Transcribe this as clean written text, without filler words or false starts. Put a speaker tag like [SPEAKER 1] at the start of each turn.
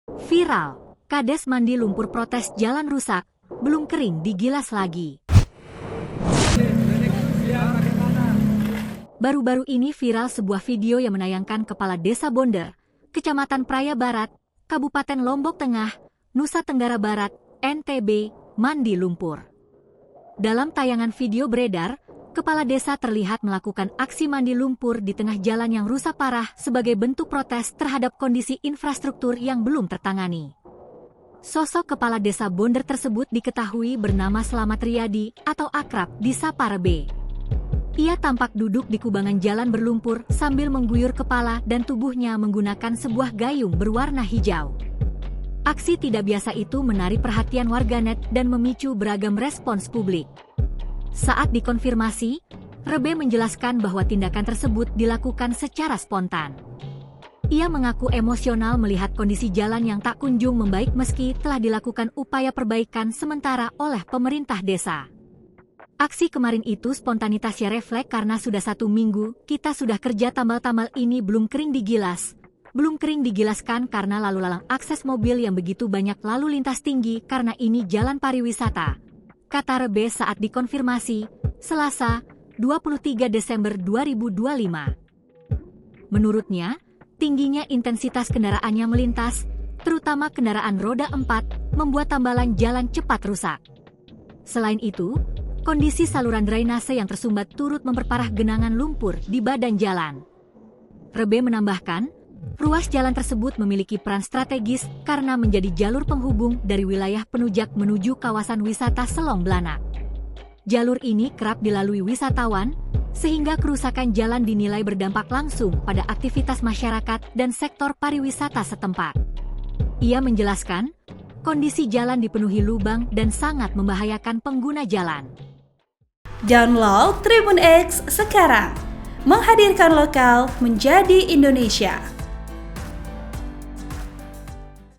[SPEAKER 1] Viral, Kades mandi lumpur protes jalan rusak, belum kering digilas lagi. Baru-baru ini viral sebuah video yang menayangkan Kepala Desa Bonder, Kecamatan Praia Barat, Kabupaten Lombok Tengah, Nusa Tenggara Barat, NTB, mandi lumpur. Dalam tayangan video beredar, Kepala Desa terlihat melakukan aksi mandi lumpur di tengah jalan yang rusak parah sebagai bentuk protes terhadap kondisi infrastruktur yang belum tertangani. Sosok Kepala Desa Bonder tersebut diketahui bernama Slamet Riyadi atau akrab disapa Rebe. Ia tampak duduk di kubangan jalan berlumpur sambil mengguyur kepala dan tubuhnya menggunakan sebuah gayung berwarna hijau. Aksi tidak biasa itu menarik perhatian warganet dan memicu beragam respons publik. Saat dikonfirmasi, Rebe menjelaskan bahwa tindakan tersebut dilakukan secara spontan. Ia mengaku emosional melihat kondisi jalan yang tak kunjung membaik meski telah dilakukan upaya perbaikan sementara oleh pemerintah desa. Aksi kemarin itu spontanitasnya refleks karena sudah 1 minggu kita sudah kerja tambal-tambal ini belum kering digilas. Belum kering digilaskan karena lalu lalang akses mobil yang begitu banyak lalu lintas tinggi karena ini jalan pariwisata, kata Rebe saat dikonfirmasi, Selasa, 23 Desember 2025. Menurutnya, tingginya intensitas kendaraannya melintas, terutama kendaraan roda 4, membuat tambalan jalan cepat rusak. Selain itu, kondisi saluran drainase yang tersumbat turut memperparah genangan lumpur di badan jalan. Rebe menambahkan, ruas jalan tersebut memiliki peran strategis karena menjadi jalur penghubung dari wilayah Penujak menuju kawasan wisata Selong Blanak. Jalur ini kerap dilalui wisatawan, sehingga kerusakan jalan dinilai berdampak langsung pada aktivitas masyarakat dan sektor pariwisata setempat. Ia menjelaskan, kondisi jalan dipenuhi lubang dan sangat membahayakan pengguna jalan.
[SPEAKER 2] Download Tribun X sekarang, menghadirkan lokal menjadi Indonesia.